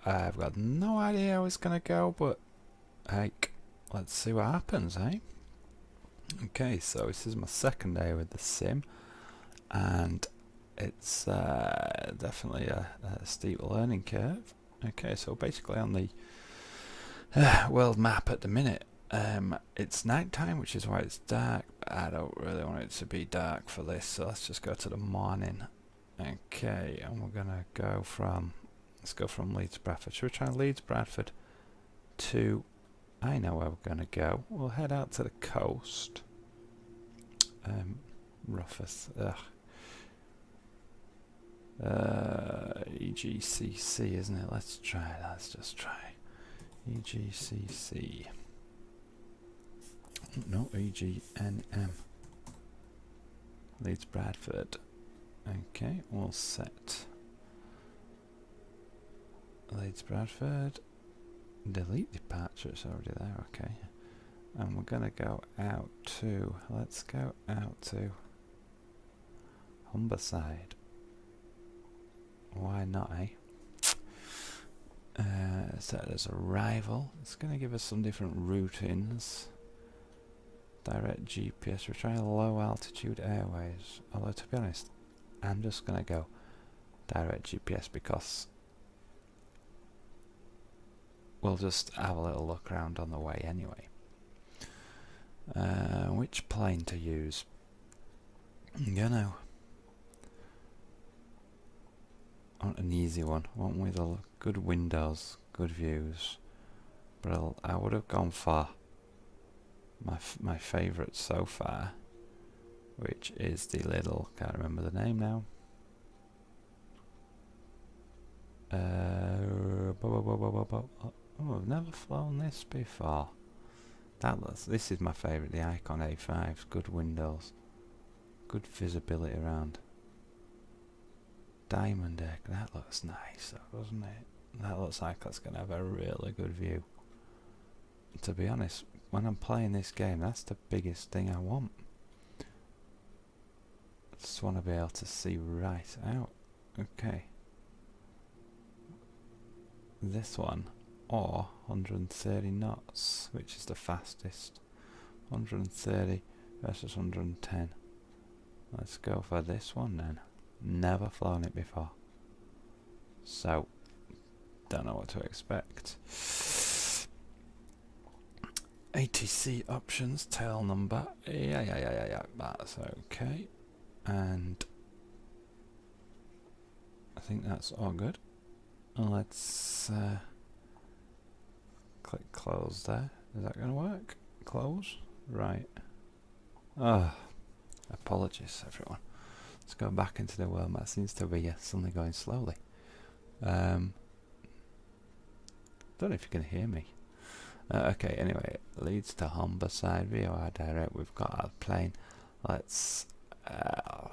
I've got no idea how it's gonna go, but heck, let's see what happens, eh? Okay, so this is my second day with the sim, and it's definitely a steep learning curve. Okay, so basically on the world map at the minute, it's night time, which is why it's dark. I don't really want it to be dark for this, so let's just go to the morning. Okay, and we're gonna go from, let's go from Leeds Bradford. Should we try Leeds Bradford to, I know where we're gonna go. We'll head out to the coast. Roughest, EGCC, isn't it? Let's just try EGCC. No, EGNM. Leeds Bradford. Okay, we'll set Leeds Bradford. Delete departure, it's already there, okay. And we're gonna go out to, let's go out to Humberside. Why not, eh? Set as arrival. It's gonna give us some different routings. Direct GPS, we're trying low altitude airways. Although to be honest, I'm just gonna go direct GPS because we'll just have a little look around on the way anyway. Which plane to use? You know, I want an easy one. One with a good windows, good views. But I would have gone for my favourite so far, which is the little, can't remember the name now. Oh, I've never flown this before. This is my favourite, the Icon A5. Good windows, good visibility around. Diamond Egg, that looks nice, doesn't it? That looks like that's going to have a really good view. To be honest, when I'm playing this game, that's the biggest thing I want. I just want to be able to see right out. Okay. This one, or 130 knots, which is the fastest. 130 versus 110. Let's go for this one then. Never flown it before, so don't know what to expect. ATC options, tail number, yeah, that's okay, and I think that's all good. Let's click close there. Is that going to work? Close? Right. Apologies everyone. Let's go back into the world map. Seems to be suddenly going slowly. Don't know if you can hear me. Okay, anyway, leads to Humberside, VOR direct. We've got our plane. Let's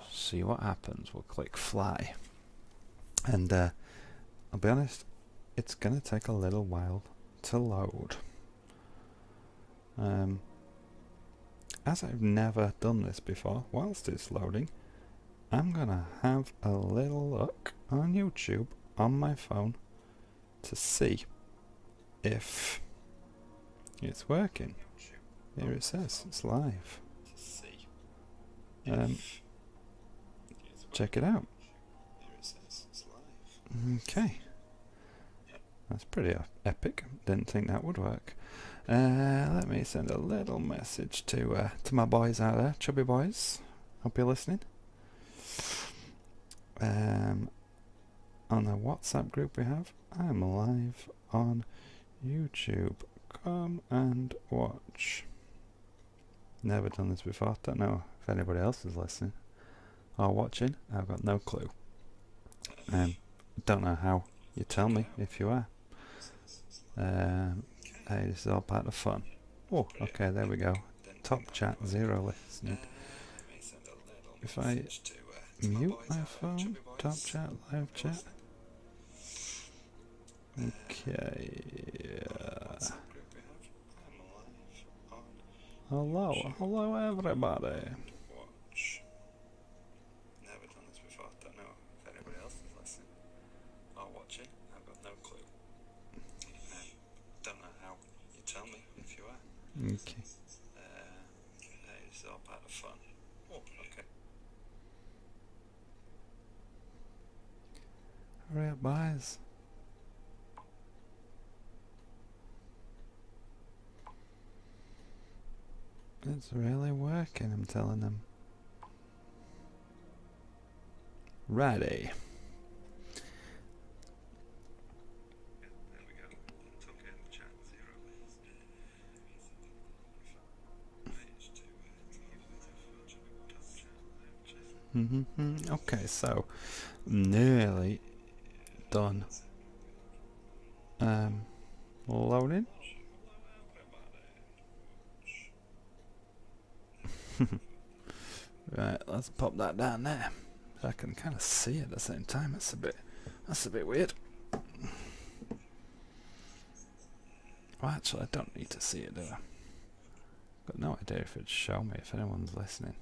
see what happens. We'll click fly. And I'll be honest, it's going to take a little while to load. As I've never done this before, whilst it's loading, I'm gonna have a little look on YouTube on my phone to see if it's working. Here it says it's live. Check it out. Okay, that's pretty epic. Didn't think that would work. Let me send a little message to my boys out there, chubby boys. Hope you're listening. On the WhatsApp group we have, I'm live on YouTube. Come and watch. Never done this before. Don't know if anybody else is listening or watching. I've got no clue. Don't know how you tell me if you are. Hey, this is all part of fun. Oh, okay, there we go. Top chat, 0 listening. If I mute my phone, top chat, live chat. Okay. Hello everybody. Never done this before. Don't know if anybody else is listening or watching. I've got no clue. Okay. It's all part of fun. Oh, okay. Hurry up, boys. It's really working, I'm telling them. Righty. Okay, so nearly done. Loading. Right, let's pop that down there. So I can kind of see it at the same time. That's a bit weird. Well, actually, I don't need to see it, do I? Got no idea if it'd show me if anyone's listening.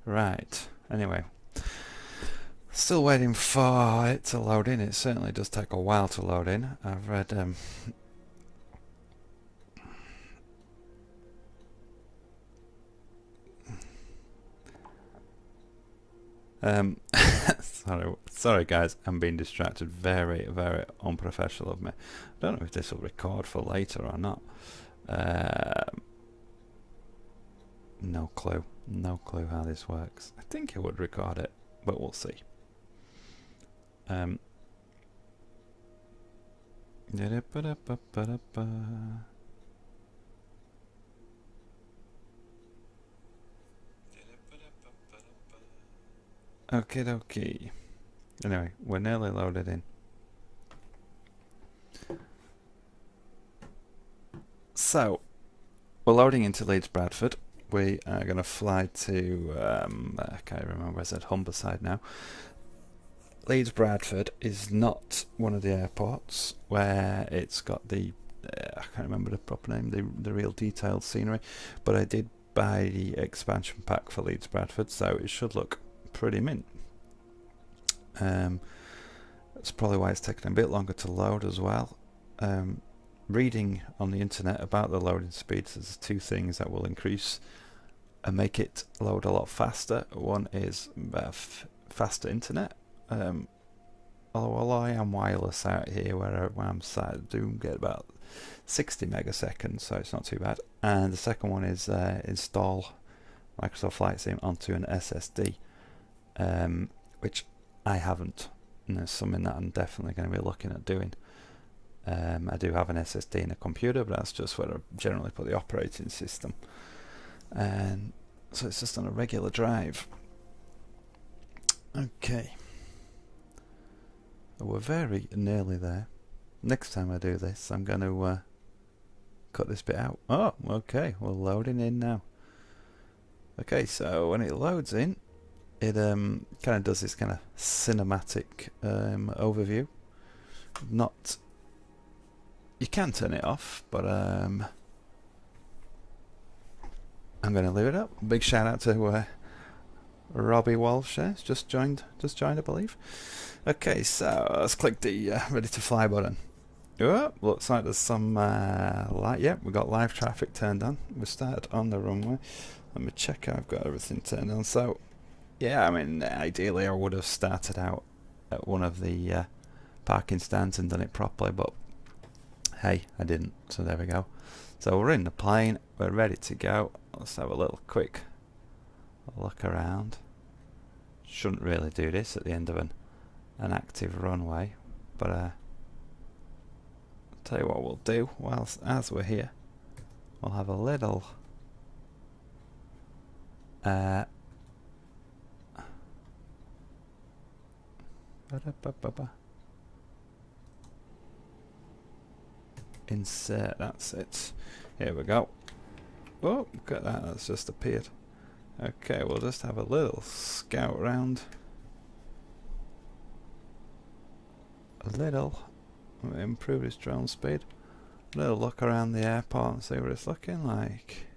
Right. Anyway, still waiting for it to load in. It certainly does take a while to load in. I've read sorry guys, I'm being distracted. Very, very unprofessional of me. I don't know if this will record for later or not. No clue. No clue how this works. I think it would record it, but we'll see. Okie dokie. Anyway, we're nearly loaded in. So, we're loading into Leeds Bradford. We are going to fly to, I can't remember, I said Humberside now. Leeds Bradford is not one of the airports where it's got the, I can't remember the proper name, the real detailed scenery, but I did buy the expansion pack for Leeds Bradford, so it should look pretty mint. That's probably why it's taken a bit longer to load as well. Reading on the internet about the loading speeds, there's two things that will increase and make it load a lot faster. One is faster internet. Although I am wireless out here where I'm sat, I do get about 60 megaseconds, so it's not too bad. And the second one is install Microsoft Flight Sim onto an SSD, which I haven't, and it's something that I'm definitely going to be looking at doing. I do have an SSD in a computer, but that's just where I generally put the operating system, and so it's just on a regular drive. Okay, we're very nearly there. Next time I do this, I'm going to cut this bit out. Oh, okay, we're loading in now. Okay, so when it loads in, it kind of does this kind of cinematic overview. Not, you can turn it off, but I'm going to leave it up. Big shout out to Robbie Walsh. Just joined, I believe. Okay, so let's click the ready to fly button. Oh, looks like there's some light. Yep, we've got live traffic turned on. We started on the runway. Let me check I've got everything turned on. So, yeah, I mean, ideally I would have started out at one of the parking stands and done it properly, but hey, I didn't, so there we go. So we're in the plane, we're ready to go. Let's have a little quick look around. Shouldn't really do this at the end of an active runway, but I'll tell you what we'll do. Whilst as we're here, we'll have a little insert, that's it. Here we go. Oh, look at that, that's just appeared. Okay, we'll just have a little scout round. A little improve his drone speed. A little look around the airport and see what it's looking like.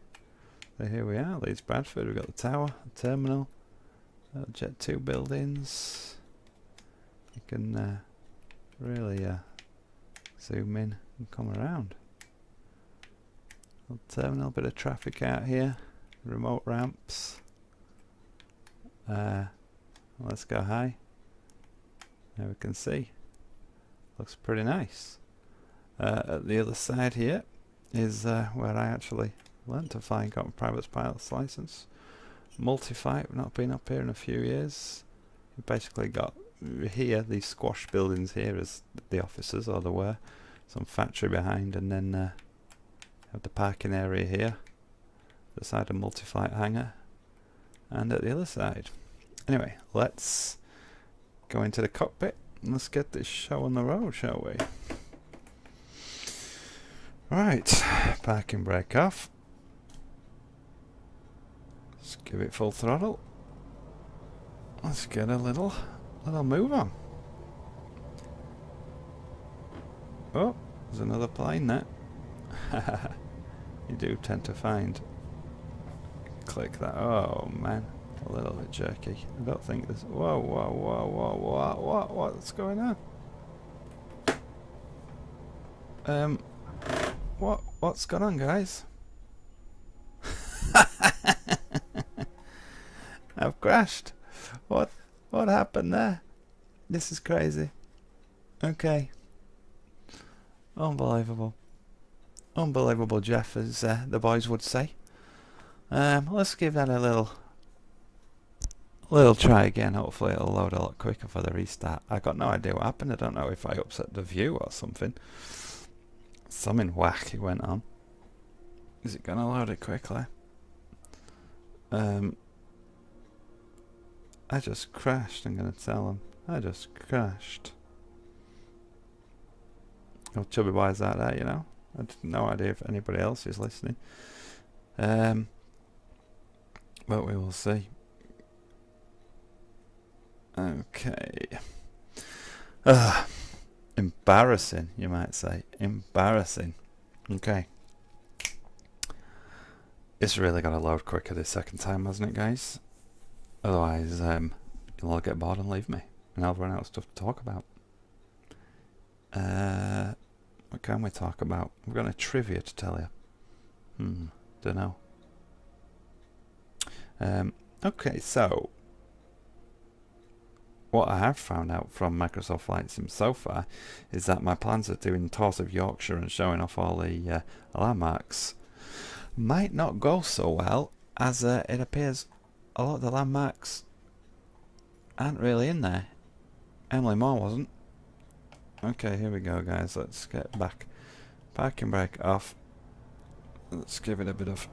So here we are, Leeds Bradford. We've got the tower, the terminal, Jet 2 buildings. You can really zoom in and come around. Little terminal, bit of traffic out here, remote ramps. Let's go high. Now we can see. Looks pretty nice. At the other side here is where I actually learned to fly and got my private pilot's license. Multi-flight, we've not been up here in a few years. We've basically got here, these squash buildings here as the offices, or there were. Some factory behind, and then have the parking area here. The side of multi-flight hangar. And at the other side. Anyway, let's go into the cockpit and let's get this show on the road, shall we? Right, parking brake off. Let's give it full throttle. Let's get a little move on. Oh, there's another plane there. You do tend to find. Click that. Oh man, a little bit jerky. I don't think there's. Whoa, whoa, whoa, whoa, what's going on? What's going on, guys? I've crashed. What happened there? This is crazy. Okay. Unbelievable. Unbelievable, Jeff, as the boys would say. Let's give that a little try again. Hopefully it'll load a lot quicker for the restart. I got no idea what happened. I don't know if I upset the view or something. Something wacky went on. Is it gonna load it quickly? I just crashed. I'm gonna tell them I just crashed. Oh, chubby boys out there, you know. I have no idea if anybody else is listening. But we will see. Okay. Embarrassing, you might say. Embarrassing. Okay. It's really got to load quicker this second time, hasn't it, guys? Otherwise, you'll all get bored and leave me. And I'll run out of stuff to talk about. What can we talk about? We've got a trivia to tell you. Don't know. Okay, so what I have found out from Microsoft Flight Sim so far is that my plans of doing tours of Yorkshire and showing off all the landmarks might not go so well, as it appears a lot of the landmarks aren't really in there. Emily Moore wasn't. Okay, here we go, guys. Let's get back. Parking brake off. Let's give it a bit of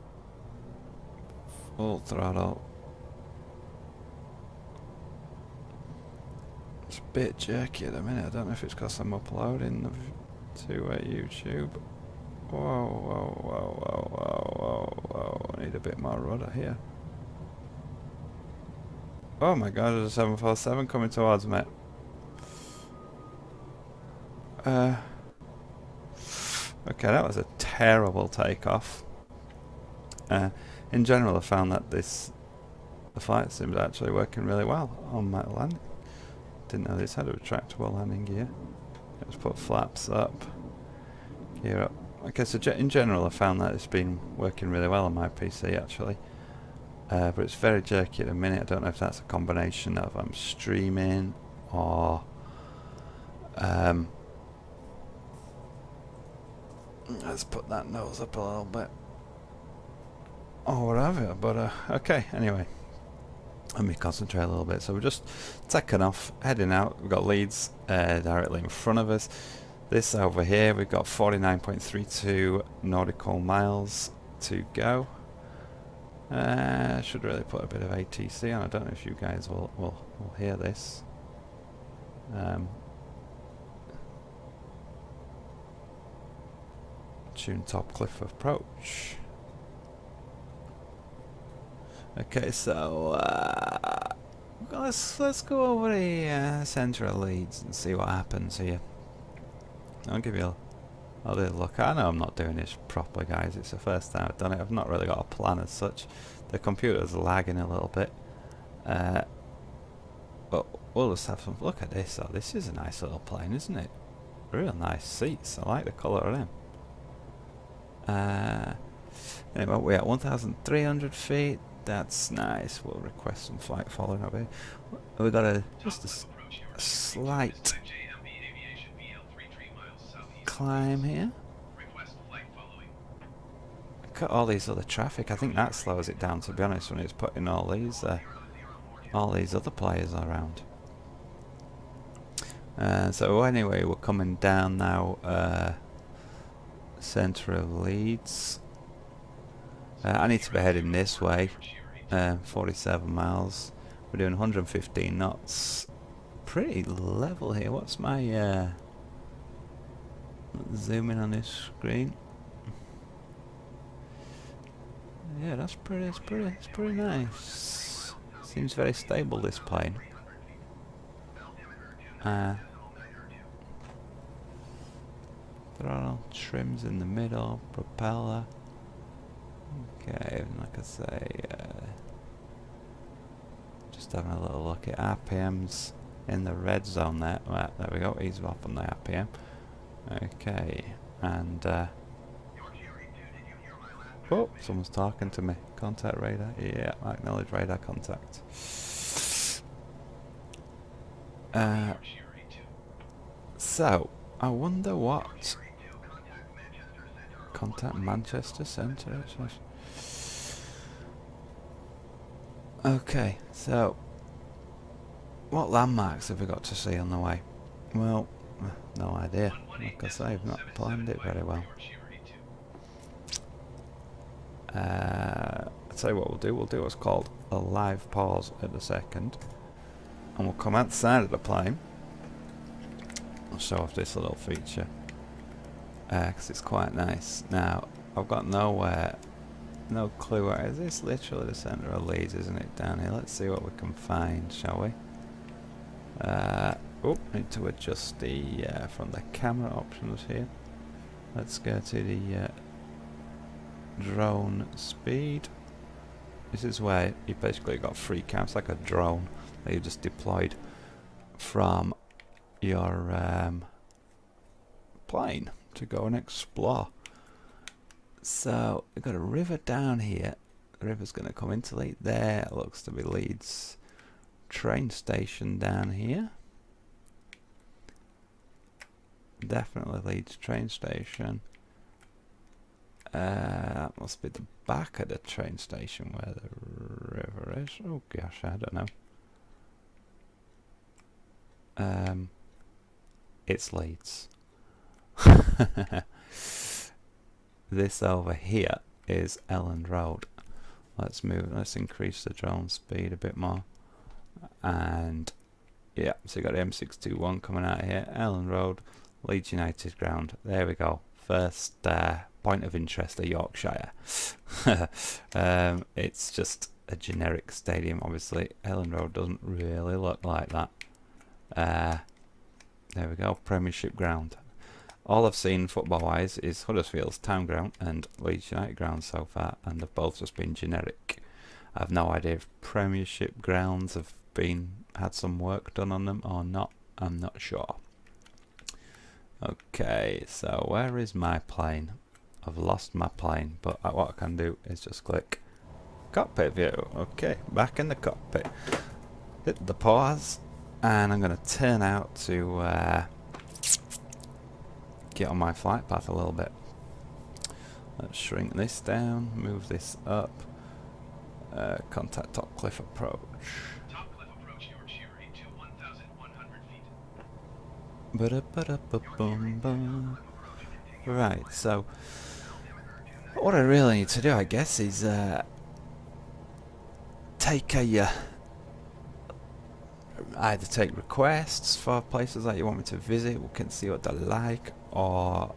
full throttle. It's a bit jerky at the minute. I don't know if it's because I'm uploading to YouTube. Whoa, whoa, whoa, whoa, whoa, whoa, whoa. I need a bit more rudder here. Oh my god, there's a 747 coming towards me. Okay, that was a terrible takeoff. In general, I found that the flight sim is actually working really well on my landing. Didn't know this had a retractable landing gear. Let's put flaps up, gear up. Okay, so in general, I found that it's been working really well on my PC actually. But it's very jerky at the minute. I don't know if that's a combination of I'm streaming or let's put that nose up a little bit or whatever. But okay, anyway, let me concentrate a little bit. So we're just taking off, heading out. We've got Leeds directly in front of us. This over here, we've got 49.32 nautical miles to go. Should really put a bit of ATC on. I don't know if you guys will hear this. Tune top cliff approach. Okay, so let's go over the centre of Leeds and see what happens here. I'll give you a little look. I know I'm not doing this properly, guys. It's the first time I've done it. I've not really got a plan as such. The computer's lagging a little bit. But we'll just have some look at this. Oh, this is a nice little plane, isn't it? real nice seats. I like the colour of them. Anyway, we're at 1,300 feet. That's nice. We'll request some flight following up here. We've got just a slight climb here. Look at all these other traffic. I think that slows it down, to be honest, when it's putting all these other players around. So anyway, we're coming down now, centre of Leeds. I need to be heading this way, 47 miles. We're doing 115 knots. Pretty level here. What's my zoom in on this screen? Yeah, it's pretty nice. Seems very stable, this plane. Throttle trims in the middle, propeller. Okay, like I say, just having a little look at RPMs in the red zone there. Right, there we go, ease off on the RPM. Okay, and oh, someone's talking to me. Contact radar. Yeah, I acknowledge radar contact. So, I wonder what contact Manchester Centre. Okay, so what landmarks have we got to see on the way? Well, no idea. Like I say, I've not planned it very well. I'll tell you what we'll do. We'll do what's called a live pause at the second, and we'll come outside of the plane. I'll show off this little feature because it's quite nice. Now, I've got no clue where is this. Literally the centre of Leeds, isn't it? Down here. Let's see what we can find, shall we? Oh, need to adjust the from the camera options here. Let's go to the drone speed. This is where you basically got free cams, like a drone that you just deployed from your plane to go and explore. So we've got a river down here. The river's going to come into Leeds. There looks to be Leeds train station down here. Definitely Leeds train station. That must be the back of the train station where the river is. Oh gosh, I don't know. It's Leeds. This over here is Elland Road. Let's increase the drone speed a bit more. And yeah, so you got M621 coming out here, Elland Road, Leeds United ground. There we go. First point of interest of Yorkshire. It's just a generic stadium, obviously. Elland Road doesn't really look like that. There we go, Premiership ground. All I've seen football-wise is Huddersfield's town ground and Leeds United ground so far, and they've both just been generic. I have no idea if Premiership grounds have had some work done on them or not. I'm not sure. Okay, so where is my plane? I've lost my plane, but what I can do is just click cockpit view. Okay, back in the cockpit. Hit the pause, and I'm going to turn out to get on my flight path a little bit. Let's shrink this down, move this up. Contact top cliff approach. Top cliff approach Yorkshire to 1,100 feet. Right, so what I really need to do, I guess, is either take requests for places that you want me to visit, we can see what they're like, or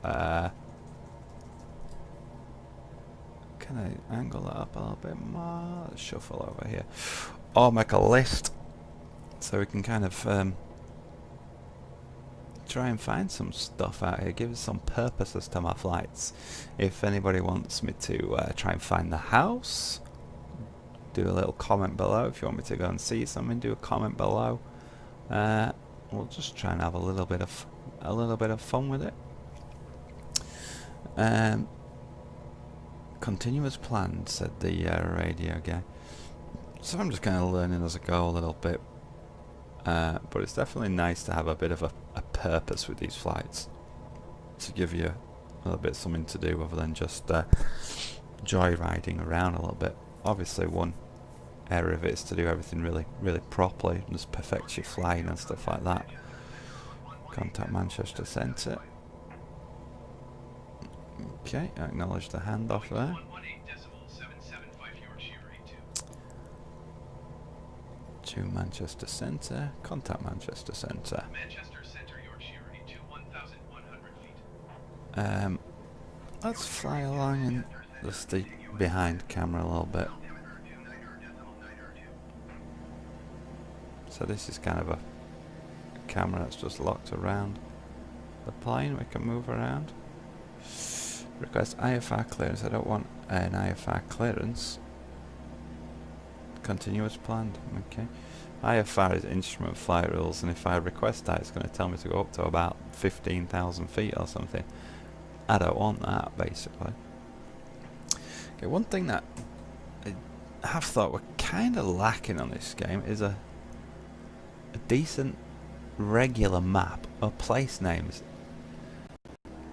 can I angle that up a little bit more? Let's shuffle over here, or make a list so we can kind of try and find some stuff out here, give us some purposes to my flights. If anybody wants me to try and find the house, do a little comment below. If you want me to go and see something, do a comment below. We'll just try and have a little bit of a little bit of fun with it. Continue as planned, said the radio guy. So I'm just kind of learning as I go a little bit. But it's definitely nice to have a bit of a purpose with these flights, to give you a little bit something to do other than just joyriding around a little bit. Obviously one area of it is to do everything really properly, just perfect your flying and stuff like that. Contact Manchester Centre. Okay, I acknowledge the handoff there. To Manchester Centre. Contact Manchester Centre. Manchester Centre, Yorkshire, into 1,100 feet. Let's fly along and just the behind camera a little bit. So this is kind of a camera that's just locked around the plane. We can move around. Request IFR clearance. I don't want an IFR clearance. Continue as planned. Okay. IFR is instrument flight rules, and if I request that, it's going to tell me to go up to about 15,000 feet or something. I don't want that, basically. Okay, one thing that I have thought we're kind of lacking on this game is a decent regular map of place names.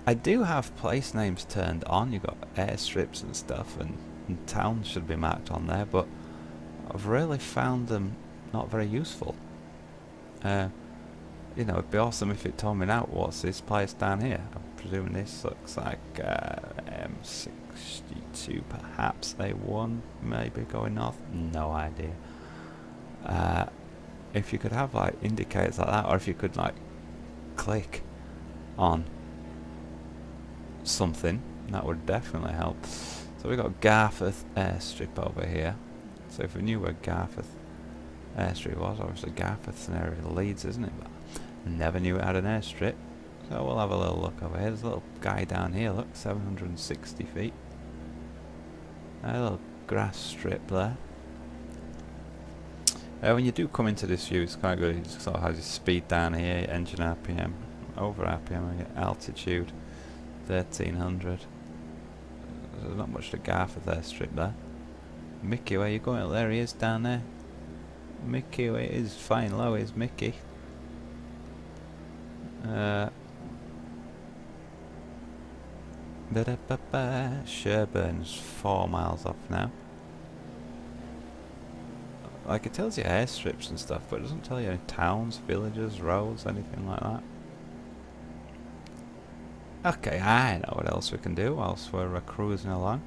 I do have place names turned on. You've got airstrips and stuff, and towns should be marked on there, but I've really found them not very useful. You know, it'd be awesome if it told me now what's this place down here. I'm presuming this looks like M62, perhaps A1, maybe going north. No idea. If you could have like indicators like that, or if you could like click on something, that would definitely help. So we've got Garforth airstrip over here. So if we knew where Garforth airstrip was, obviously Garforth's an area of Leeds, isn't it? But I never knew it had an airstrip. So we'll have a little look over here. There's a little guy down here, look, 760 feet. A little grass strip there. When you do come into this view, it's quite good. It sort of has your speed down here, engine RPM, over RPM, and your altitude, 1300. There's not much to Garforth airstrip there. Mickey, where you going? Oh, there he is down there. Mickey, where he is flying low, is Mickey. Sherborne's 4 miles off now. Like, it tells you airstrips and stuff, but it doesn't tell you any towns, villages, roads, anything like that. Okay, I know what else we can do whilst we're cruising along.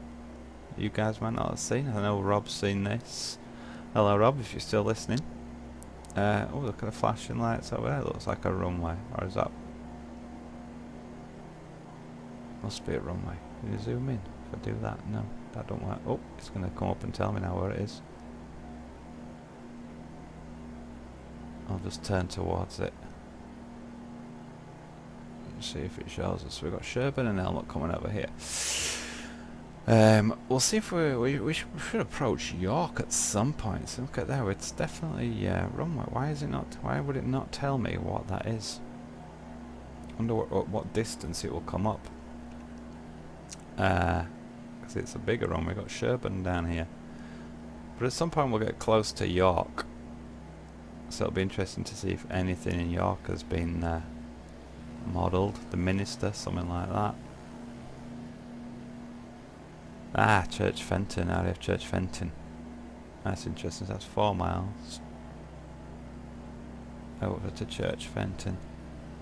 You guys might not have seen. I know Rob's seen this. Hello, Rob, if you're still listening. Oh, look at the flashing lights over there. It looks like a runway. Or is that... Must be a runway. Can you zoom in? If I do that? No, that don't work. Oh, it's going to come up and tell me now where it is. I'll just turn towards it. Let's see if it shows us. We've got Sherburne and Elmwood coming over here. We'll see if we should approach York at some point. So look at there, it's definitely runway. Why is it not? Why would it not tell me what that is? I wonder what distance it will come up. Because it's a bigger runway. We've got Sherburne down here, but at some point we'll get close to York. So it'll be interesting to see if anything in York has been modelled. The Minister, something like that. Ah, Church Fenton, area of Church Fenton. That's interesting, that's 4 miles. Over to Church Fenton.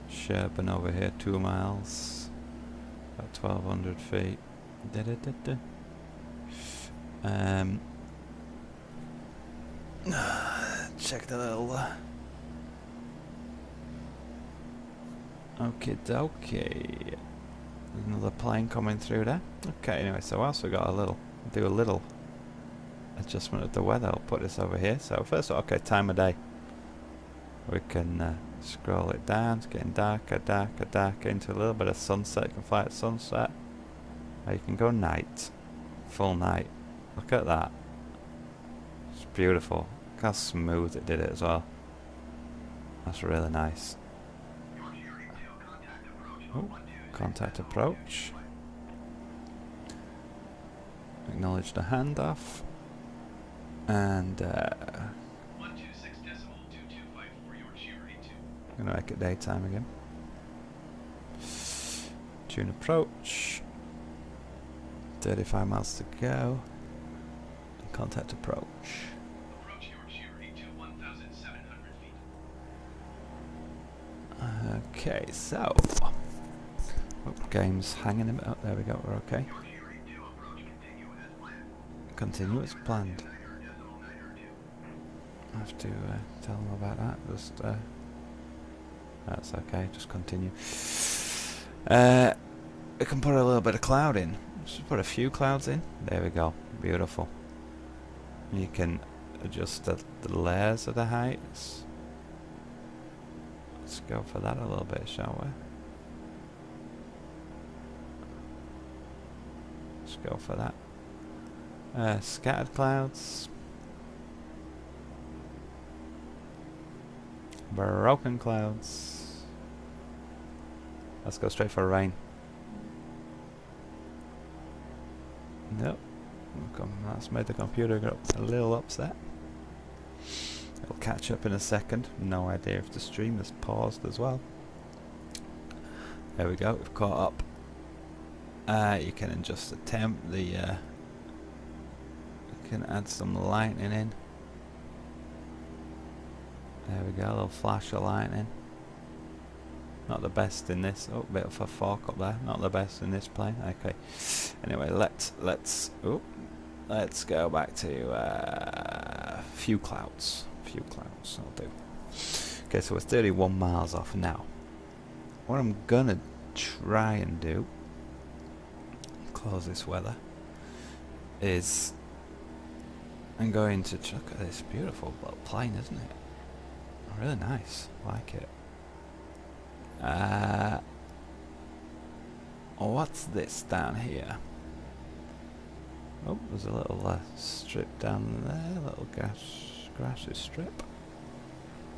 Sherburne over here, 2 miles. About 1200 feet. Check the little... Okie dokie. There's another plane coming through there. Okay, anyway, so whilst we got do a little adjustment of the weather, I'll put this over here. So first of all, okay, time of day. We can scroll it down. It's getting darker, darker, darker, into a little bit of sunset. You can fly at sunset. Or you can go night. Full night. Look at that. It's beautiful. Look how smooth it did it as well. That's really nice. Oh, contact approach. Acknowledge the handoff. And 126.2254 Yorkshire 82. I'm gonna make it daytime again. Tune approach. 35 miles to go. And contact approach. Approach Yorkshire 82 1,700 feet. Okay, so game's hanging a bit up. There we go. We're okay. Yorkshire 82 approach continue as planned. Continue as planned. I have to tell them about that. Just that's okay. Just continue. We can put a little bit of cloud in. Just put a few clouds in. There we go. Beautiful. You can adjust the layers of the heights. Let's go for that a little bit, shall we? Let's go for that. Scattered clouds. Broken clouds. Let's go straight for rain. Nope. That's made the computer go a little upset. It'll catch up in a second. No idea if the stream has paused as well. There we go. We've caught up. You can adjust the temp. You can add some lightning in. There we go. A little flash of lightning. Not the best in this. Oh, bit of a fork up there. Not the best in this plane. Okay. Anyway, let's go back to few clouds. Few clouds. I'll do. Okay, so we're 31 miles off now. What I'm gonna try and do, close this weather, is I'm going to look at this beautiful little plane, isn't it? Really nice. Like it. What's this down here? Oh, there's a little strip down there, a little grassy strip.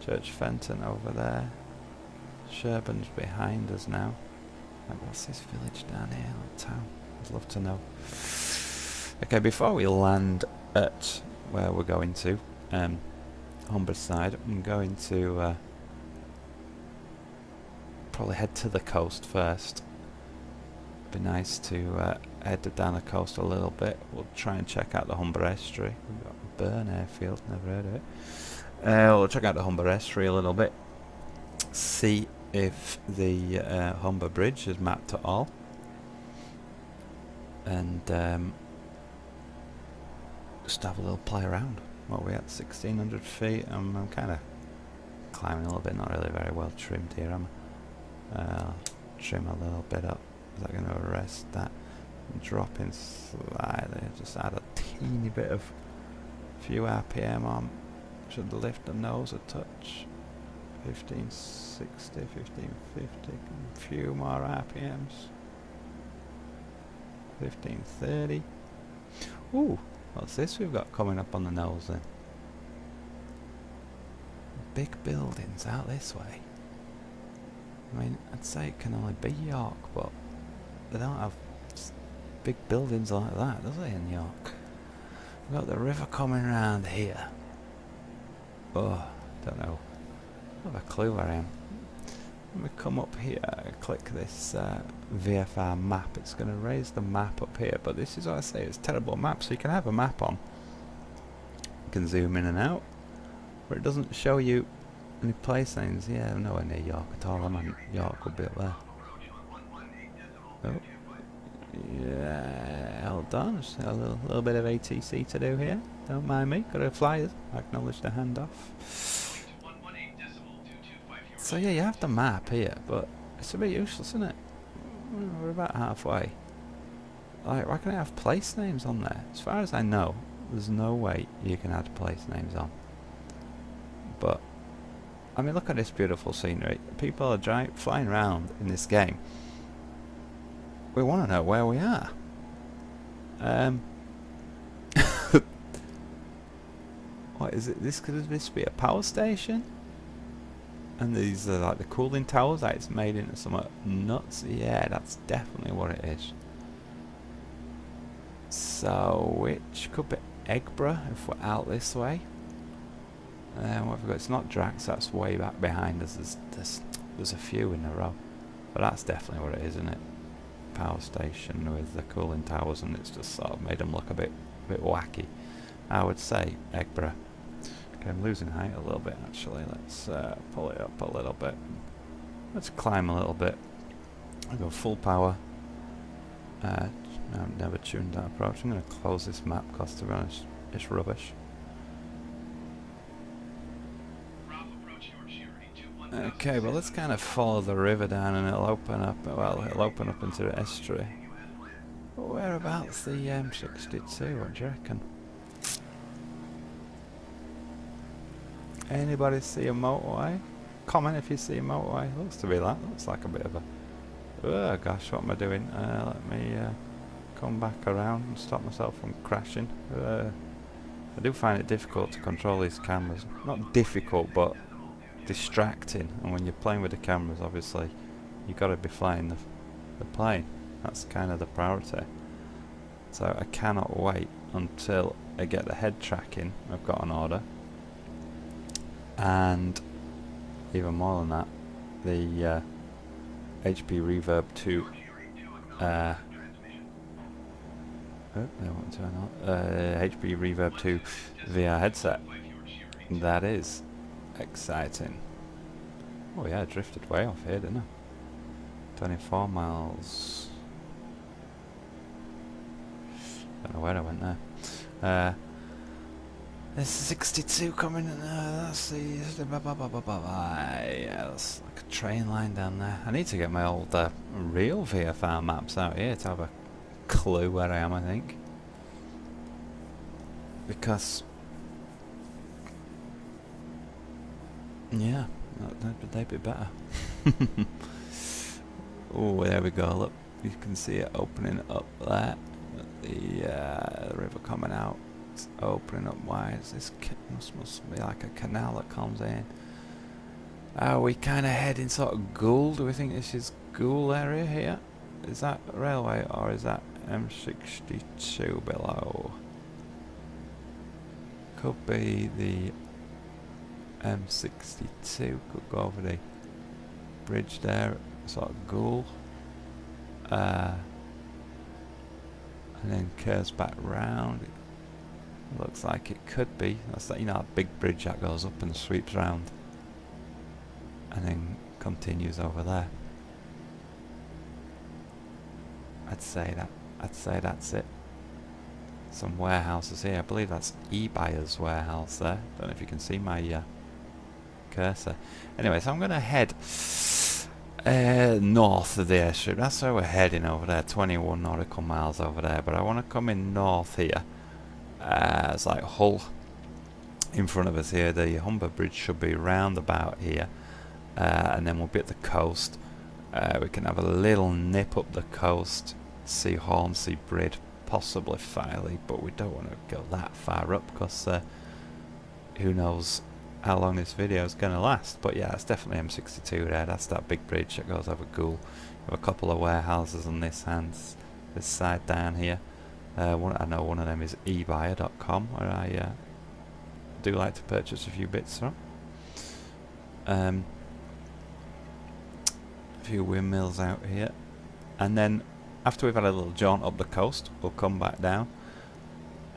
Church Fenton over there. Sherburn's behind us now. Like, what's this village down here? Little town. I'd love to know. Okay, before we land at where we're going to, Humberside, I'm going to probably head to the coast first. Be nice to head down the coast a little bit. We'll try and check out the Humber Estuary. We've got Burn Airfield, never heard of it. We'll check out the Humber Estuary a little bit. See if the Humber Bridge is mapped at all. And just have a little play around. What are we at? 1,600 feet. I'm kind of climbing a little bit, not really very well trimmed here, am I? Trim a little bit up. Is that going to arrest that? Dropping slightly. Just add a teeny bit of few RPM on. Should lift the nose a touch. 1560, 1550. A few more RPMs. 1530. Ooh, what's this we've got coming up on the nose then? Big buildings out this way. I mean, I'd say it can only be York, but they don't have big buildings like that, does they, in York? We've got the river coming around here. Oh, don't know. I have a clue where I am. Let me come up here, click this VFR map. It's going to raise the map up here, but this is what I say, it's a terrible map, so you can have a map on. You can zoom in and out, but it doesn't show you any place names. Yeah, I'm nowhere near York at all. I mean, York would be up there. Oh. Yeah, hold on, just a little bit of ATC to do here. Don't mind me, got a flyer. Acknowledge the handoff. So yeah, you have the map here, but it's a bit useless, isn't it? We're about halfway. Like, why can't I have place names on there? As far as I know, there's no way you can add place names on. But I mean, look at this beautiful scenery. People are flying around in this game. We want to know where we are. What is it? Could this be a power station? And these are like the cooling towers, like it's made into something nuts. Yeah, that's definitely what it is. So, which could be Eggborough if we're out this way. What have we got? It's not Drax, that's way back behind us. There's a few in a row. But that's definitely what it is, isn't it? Power station with the cooling towers, and it's just sort of made them look a bit wacky. I would say Eggborough. Okay, I'm losing height a little bit actually. Let's pull it up a little bit. Let's climb a little bit. I'll go full power. I've never tuned that approach. I'm going to close this map because to be honest, it's rubbish. Okay, well let's kind of follow the river down and it'll open up, well, it'll open up into the estuary. Whereabouts the M62, what do you reckon? Anybody see a motorway? Comment if you see a motorway. Looks to be that. Looks like a bit of a... Oh gosh, what am I doing? Let me come back around and stop myself from crashing. I do find it difficult to control these cameras. Not difficult, but distracting. And when you're playing with the cameras, obviously, you've got to be flying the plane. That's kind of the priority. So I cannot wait until I get the head tracking. I've got an order. And even more than that, the HP Reverb 2 HP Reverb 2 VR headset. That is exciting. Oh yeah, I drifted way off here, didn't I? 24 miles. Don't know where I went there. There's 62 coming in there. That's the yeah, that's like a train line down there. I need to get my old real VFR maps out here to have a clue where I am, I think. Because yeah, they'd be better. Oh, there we go. Look, you can see it opening up there. The river coming out. It's opening up wide. This must be like a canal that comes in. Are we kind of heading sort of Goole? Do we think this is Goole area here? Is that railway or is that M62 below? Could be the M62. Could go over the bridge there, sort of Goole. And then curves back round. Looks like it could be. That's that, you know, that big bridge that goes up and sweeps round, and then continues over there. I'd say that's it. Some warehouses here. I believe that's eBuyer's warehouse there. Don't know if you can see my cursor. Anyway, so I'm going to head north of the airstrip. That's where we're heading over there. 21 nautical miles over there. But I want to come in north here. It's like Hull in front of us here. The Humber Bridge should be round about here, and then we'll be at the coast. We can have a little nip up the coast, see Hornsey Bridge, possibly Filey, but we don't want to go that far up because who knows how long this video is going to last. But yeah, it's definitely M62 there. That's that big bridge that goes over Goole. We have a couple of warehouses on this side down here. I know one of them is ebuyer.com, where I do like to purchase a few bits from. A few windmills out here, and then after we've had a little jaunt up the coast, we'll come back down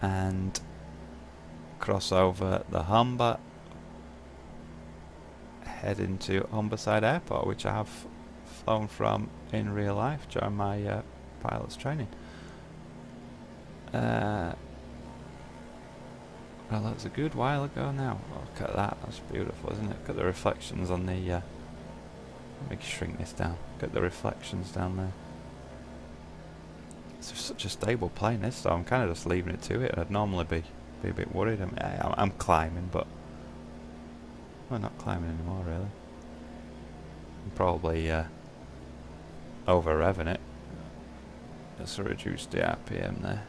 and cross over the Humber, head into Humberside Airport, which I have flown from in real life during my pilot's training. Well, that was a good while ago now. Look at that, that's beautiful, isn't it? Look at the reflections on the let me shrink this down. Look at the reflections down there. It's such a stable plane, this, so I'm kind of just leaving it to it. I'd normally be a bit worried. I'm climbing, but I'm not climbing anymore really. I'm probably over revving it. Let's reduce the RPM there.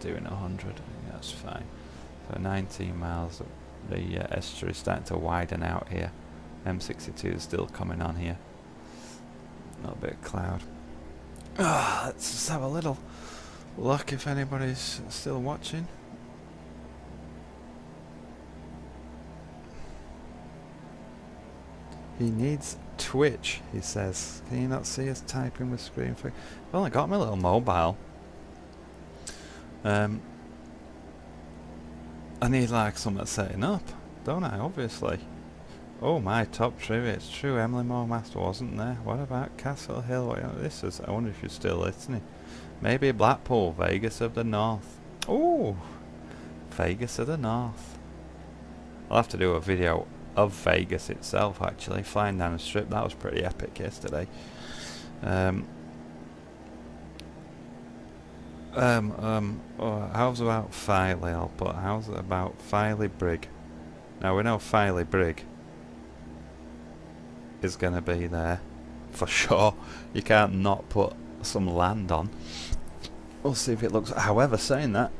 Doing 100, I think that's fine. So 19 miles. The estuary is starting to widen out here. M62 is still coming on here. A little bit of cloud. Let's just have a little look if anybody's still watching. He needs Twitch, he says. Can you not see us typing with screen? Well, I got my little mobile. I need like something setting up, don't I? Obviously. Oh my, top trivia. It's true, Emily Moormaster wasn't there. What about Castle Hill? What this is? I wonder if you're still listening. Maybe Blackpool, Vegas of the North. Oh, Vegas of the North. I'll have to do a video of Vegas itself, actually. Flying down the strip, that was pretty epic yesterday. How's about Filey? I'll put, how's it about Filey Brig? Now we know Filey Brig is going to be there for sure. You can't not put some land on. We'll see if it looks. However, saying that,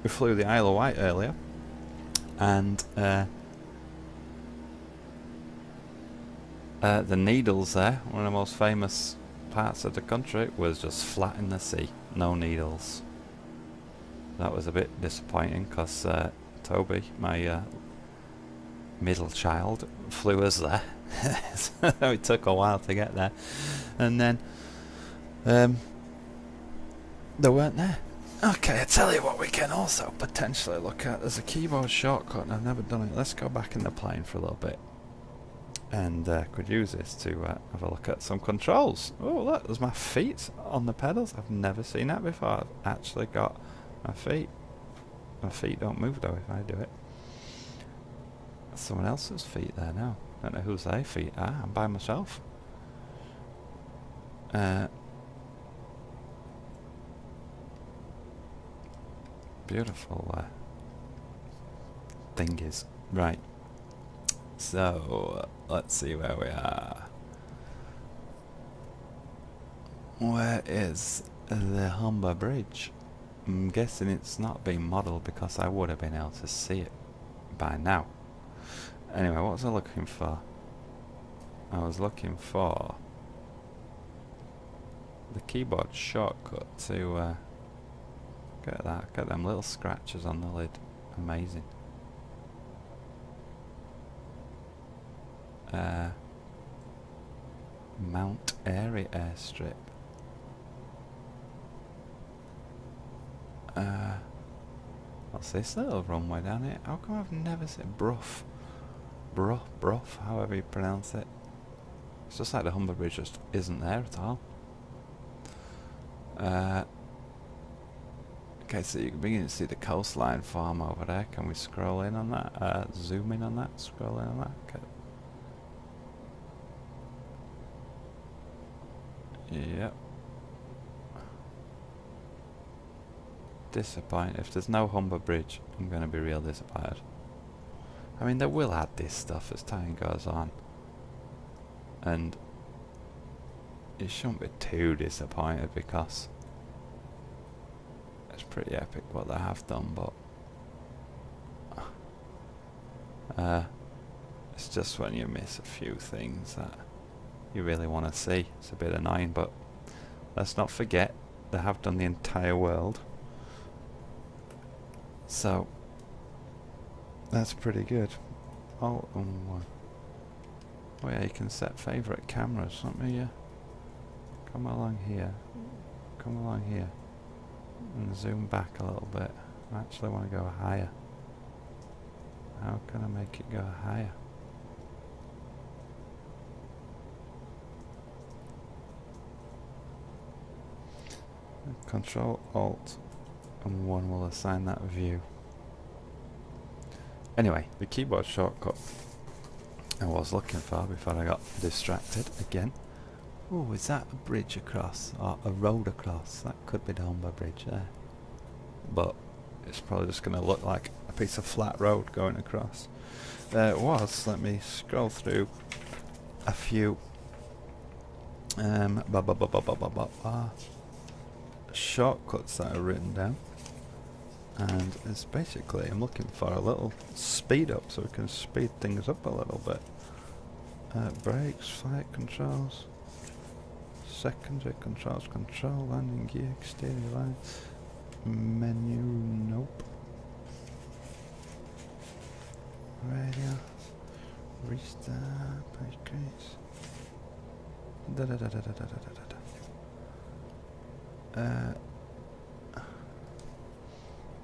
we flew the Isle of Wight earlier, and the Needles there, one of the most famous parts of the country, was just flat in the sea, no needles. That was a bit disappointing because Toby, my middle child, flew us there. So it took a while to get there, and then they weren't there. Okay, I tell you what we can also potentially look at. There's a keyboard shortcut and I've never done it. Let's go back in the plane for a little bit and could use this to have a look at some controls. Oh look, there's my feet on the pedals. I've never seen that before. I've actually got my feet don't move though if I do it. Someone else's feet there now. Don't know whose their feet are. I'm by myself. Beautiful thingies. Right. So let's see where we are. Where is the Humber Bridge? I'm guessing it's not been modelled because I would have been able to see it by now. Anyway, what was I looking for? I was looking for the keyboard shortcut to get that. Get them little scratches on the lid. Amazing. Mount Airy airstrip. What's this little runway down here? How come I've never seen Bruff, however you pronounce it. It's just like the Humber Bridge just isn't there at all. Okay, so you can begin to see the coastline form over there. Can we scroll in on that? Zoom in on that? Scroll in on that? Okay. Yep. Disappointed. If there's no Humber Bridge, I'm going to be real disappointed. I mean, they will add this stuff as time goes on. And you shouldn't be too disappointed because it's pretty epic what they have done, but it's just when you miss a few things that you really want to see. It's a bit annoying, but let's not forget they have done the entire world. So that's pretty good. Oh, yeah, you can set favourite cameras. Let me come along here. Come along here. And zoom back a little bit. I actually want to go higher. How can I make it go higher? Control Alt and 1 will assign that view. Anyway, the keyboard shortcut I was looking for before I got distracted again. Oh, is that a bridge across or a road across? That could be the Humber Bridge there, but it's probably just going to look like a piece of flat road going across. There it was. Let me scroll through a few shortcuts that are written down. And it's basically, I'm looking for a little speed up so we can speed things up a little bit. Brakes, flight controls, secondary controls, control, landing gear, exterior lights, menu, nope. Radio, restart, page crease. Da da da da da da da da da.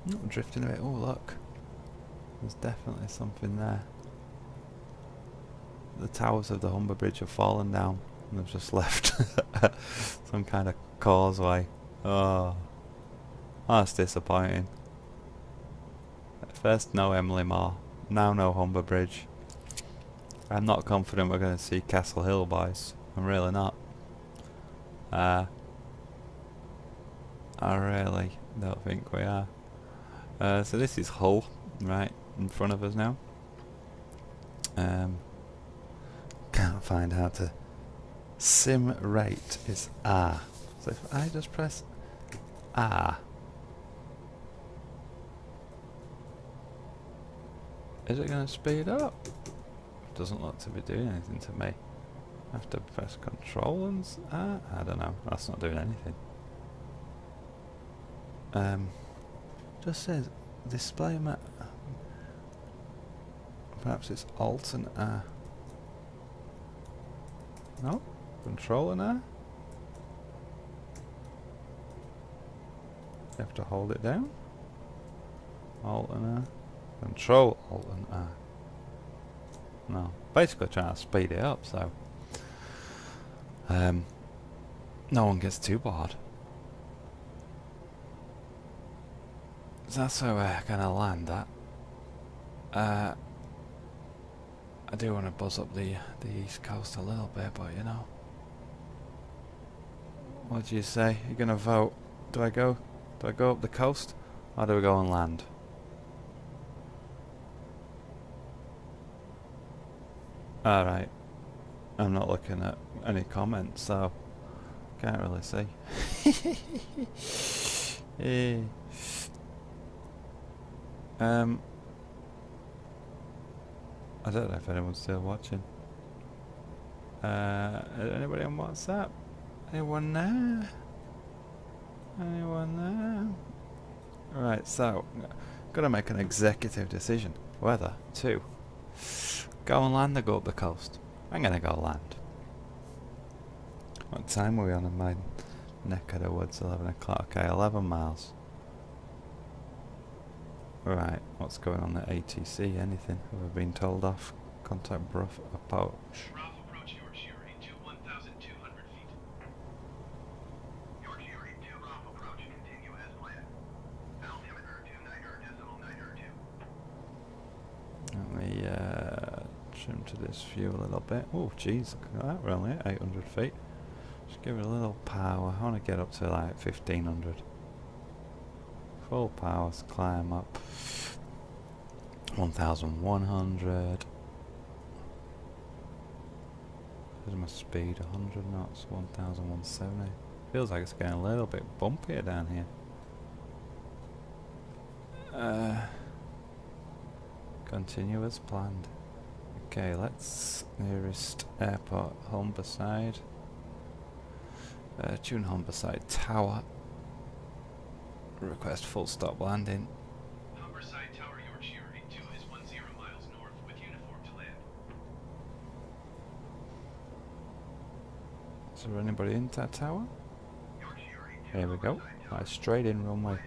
Not drifting a bit. Oh look, there's definitely something there. The towers of the Humber Bridge have fallen down and they've just left some kind of causeway. Oh, that's disappointing. At first no Emily Moore, now no Humber Bridge. I'm not confident we're going to see Castle Hill, boys. I'm really not. I really don't think we are. So this is Hull, right in front of us now. Can't find how to sim rate is R. So if I just press R, is it going to speed up? Doesn't look to be doing anything to me. I have to press Control and R? I don't know. That's not doing anything. Just says display map. Perhaps it's Alt and R. No? Control and R? You have to hold it down? Alt and R? Control, Alt and R. No. Basically trying to speed it up, so no one gets too bored. So that's where we're gonna land at. I do want to buzz up the east coast a little bit, but you know. What do you say? You're gonna vote? Do I go up the coast, or do we go on land? All right. I'm not looking at any comments, so can't really see. I don't know if anyone's still watching. Anybody on WhatsApp? Anyone there? Anyone there? Right, so gotta make an executive decision whether to go on land or go up the coast. I'm gonna go land. What time are we on in my neck of the woods? 11 o'clock. Okay, 11 miles. Right, what's going on at ATC? Anything? Have I been told off? Contact Bruff approach. Rough approach Yorkshire into 1,200 feet. Yorkshire into rough approach, continue as planned. Altimeter 29.92. Let me trim to this view a little bit. Oh, jeez, look at that. We're only at 800 feet. Just give it a little power. I want to get up to like 1,500. Full power to climb up. 1,100. There's my speed, 100 knots, 1,170. Feels like it's getting a little bit bumpier down here. Continue as planned. Okay, let's nearest airport, Humberside. Tune Humberside Tower. Request full stop landing. Humberside Tower Yorkshire into is 10 miles north with uniform to land. Is there anybody in that tower? Here we go. Right, straight in runway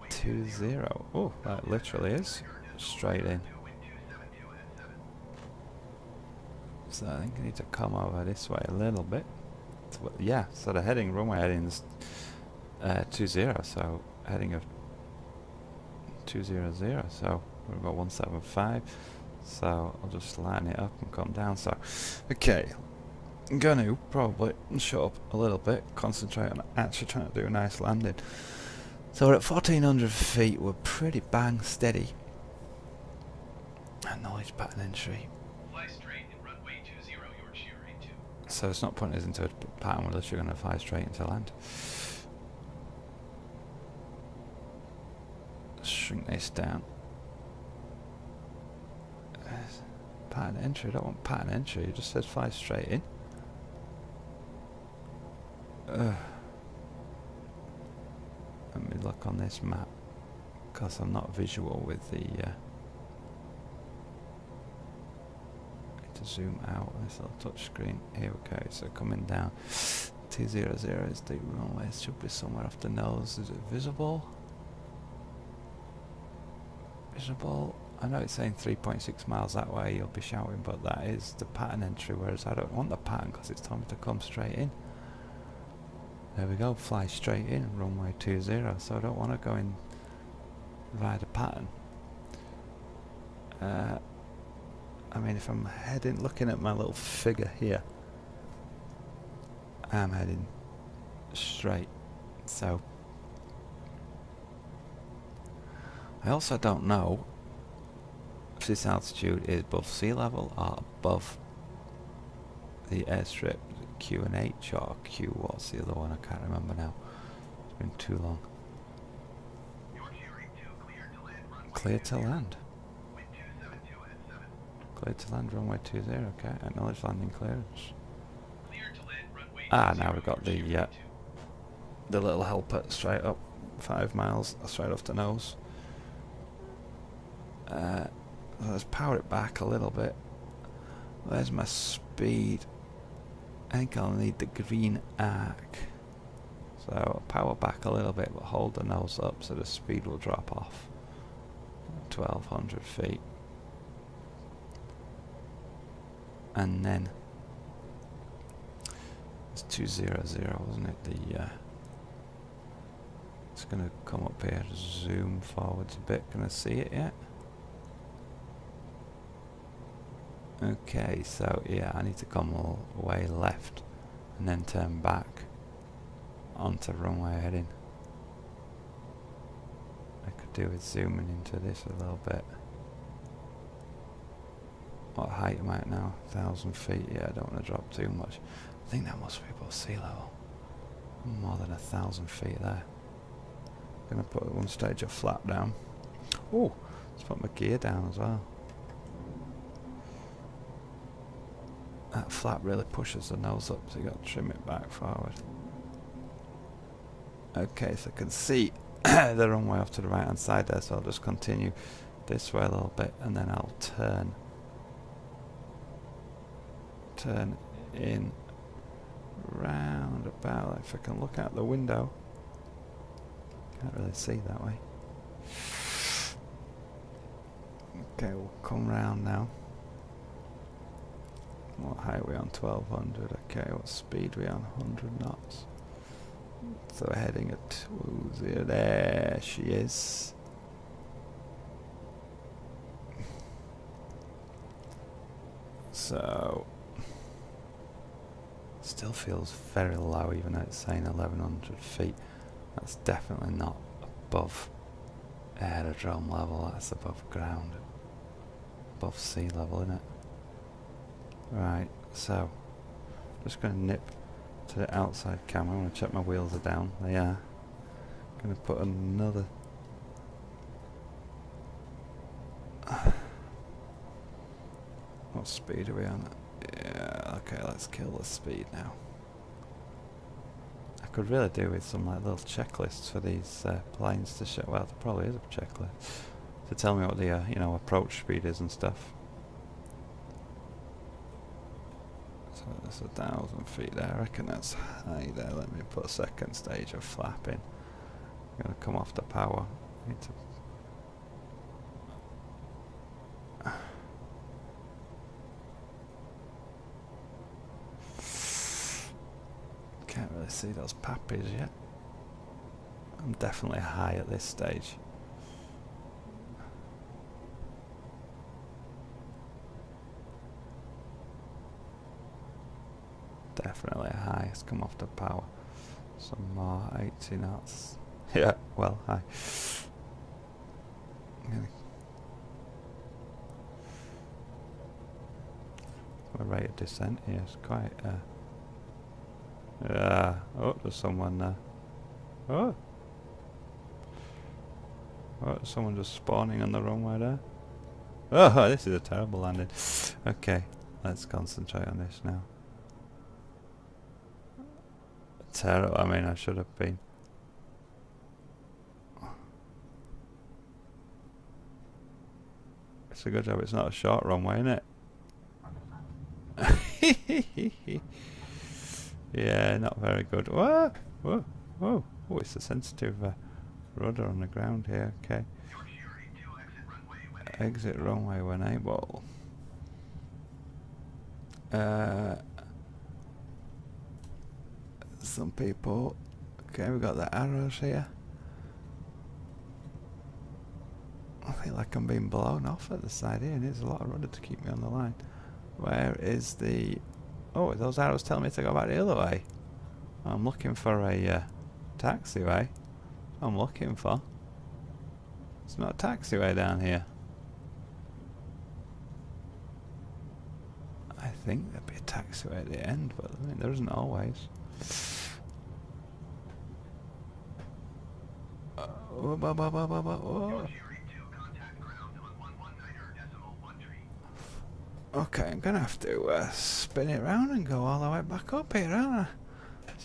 20. Oh, that literally is straight in. So I think I need to come over this way a little bit. So, yeah, so the heading runway heading is 20, so heading of 200, so we've got 175. So I'll just line it up and come down. So okay, I'm gonna probably shut up a little bit, concentrate on actually trying to do a nice landing. So we're at 1,400 feet, we're pretty bang steady. Knowledge pattern entry. Fly straight in runway 20 Yorkshire into. So it's not putting us into a pattern, we're literally going to fly straight into land. shrink this down. Pattern entry, I don't want pattern entry, it just says fly straight in. Let me look on this map, because I'm not visual with the to zoom out this little touch screen. Here we go, so coming down. 200 is the runway, it should be somewhere off the nose. Is it visible? Visible? I know it's saying 3.6 miles that way, you'll be shouting, but that is the pattern entry, whereas I don't want the pattern because it's telling me to come straight in. There we go, fly straight in, runway 20, so I don't want to go in via the pattern. I mean, if I'm heading, looking at my little figure here, I'm heading straight, so I also don't know if this altitude is above sea level or above the airstrip. Q and H or Q, what's the other one? I can't remember now. It's been too long. Clear to land. Clear to land, runway 20, okay. Acknowledge landing clearance. Ah, now we've got the little helper straight up, 5 miles, straight off the nose. Let's power it back a little bit. There's my speed. I think I'll need the green arc. So I'll power back a little bit, but hold the nose up so the speed will drop off. 1200 feet. And then it's 200, wasn't it? It's gonna come up here, zoom forwards a bit. Can I see it yet? Okay, so yeah, I need to come all the way left and then turn back onto runway heading. I could do with zooming into this a little bit. What height am I at now? 1,000 feet. Yeah, I don't want to drop too much. I think that must be above sea level. More than 1,000 feet there. Gonna put at one stage a flap down. Oh, let's put my gear down as well. That flap really pushes the nose up, so you got to trim it back forward. Okay, so I can see the runway off to the right hand side there, so I'll just continue this way a little bit and then I'll turn in round about. If I can look out the window, can't really see that way. Okay, we'll come round now. What height are we on? 1200. Okay, what speed are we on? 100 knots. So we're heading at 20. There she is. So still feels very low, even though it's saying 1100 feet. That's definitely not above aerodrome level. That's above ground, above sea level, isn't it? Right, so just going to nip to the outside camera. I want to check my wheels are down. They are. Going to put another. What speed are we on? Yeah, okay, let's kill the speed now. I could really do with some like little checklists for these planes to show. Well, there probably is a checklist to tell me what the approach speed is and stuff. So that's 1,000 feet there. I reckon that's high there. Let me put a second stage of flapping. I'm going to come off the power. Need to can't really see those pappies yet. I'm definitely high at this stage. Definitely high. It's come off the power. Some more 80 knots. Yeah, well, high. My rate of descent here is quite. Oh, there's someone there. Oh. Oh, someone just spawning on the runway there. Oh, this is a terrible landing. Okay, let's concentrate on this now. Terrible. I mean, I should have been. It's a good job it's not a short runway, isn't it? Yeah, not very good. Whoa, whoa, whoa. Oh, it's a sensitive rudder on the ground here. Okay. Exit runway when able. Some people. Okay, we've got the arrows here. I feel like I'm being blown off at the side here. Needs a lot of rudder to keep me on the line. Where is the... Oh, those arrows telling me to go back the other way. I'm looking for a taxiway. I'm looking for. It's not a taxiway down here. I think there'd be a taxiway at the end, but I mean, there isn't always. Okay, I'm gonna have to spin it round and go all the way back up here, aren't I?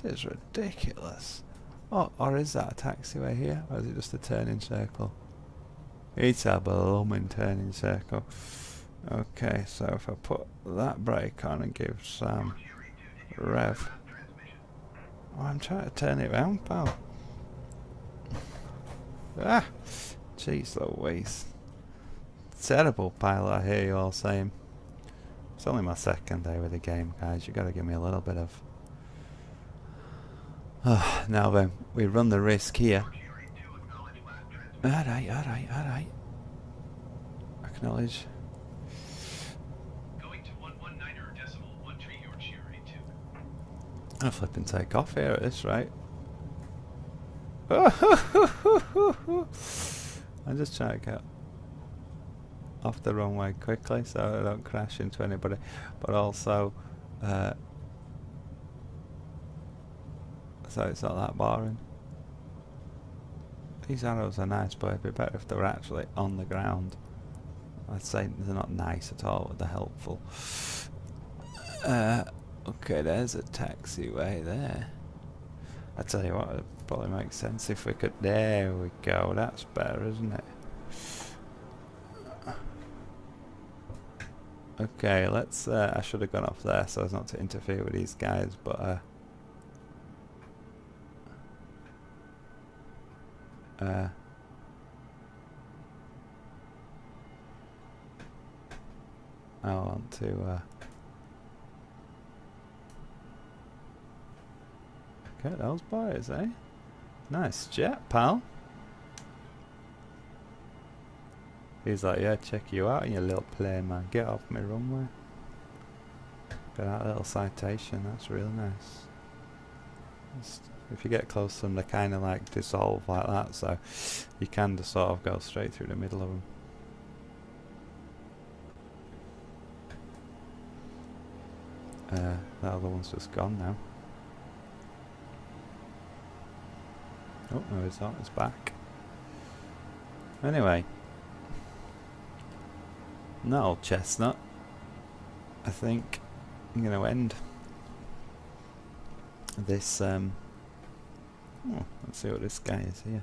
This is ridiculous. Oh, or is that a taxiway here? Or is it just a turning circle? It's a blooming turning circle. Okay, so if I put that brake on and give some rev. Oh, I'm trying to turn it round, pal. Ah! Jeez Louise. Terrible pilot, I hear you all saying. It's only my second day with the game, guys. You gotta give me a little bit of... now then, we run the risk here. Alright, alright, alright. Acknowledge. Going to 119.13 Yorkshire 82. I'll flip and take off here at this rate. I'm just trying to get off the runway quickly so I don't crash into anybody, but also so it's not that boring. These arrows are nice, but it'd be better if they were actually on the ground. I'd say they're not nice at all, but they're helpful. Okay, there's a taxiway there. I tell you what, it'd probably make sense if we could... There we go, that's better, isn't it? Okay, let's... I should have gone off there so as not to interfere with these guys, but... I want to... Get those boys, eh? Nice jet, pal. He's like, yeah, check you out, you little plane, man. Get off my runway. Got that little citation, that's real nice. If you get close to them, they kind of like dissolve like that, so you can just sort of go straight through the middle of them. That other one's just gone now. Oh, no, it's not. It's back. Anyway. That old chestnut. I think I'm going to end this... oh, let's see what this guy is here.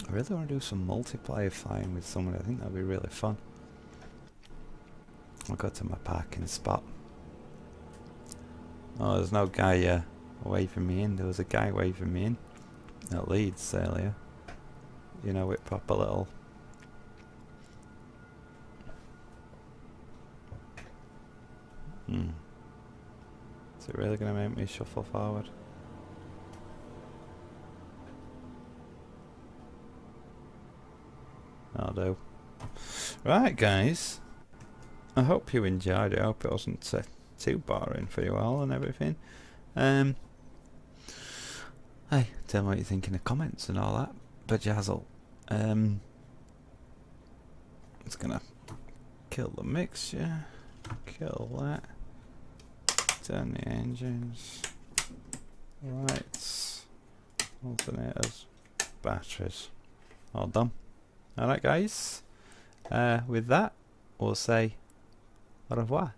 I really want to do some multiplayer flying with someone. I think that'd be really fun. I'll go to my parking spot. Oh, there's no guy waving me in. There was a guy waving me in at Leeds earlier. You know, with proper little... Is it really going to make me shuffle forward? I'll do. Right, guys. I hope you enjoyed it. I hope it wasn't too boring for you all and everything. Hey, tell me what you think in the comments and all that. Bajazzle. It's gonna kill the mixture. Kill that. Turn the engines. Lights. Alternators. batteries. All done. Alright guys, with that we'll say au revoir.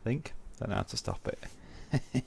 Don't know how to stop it.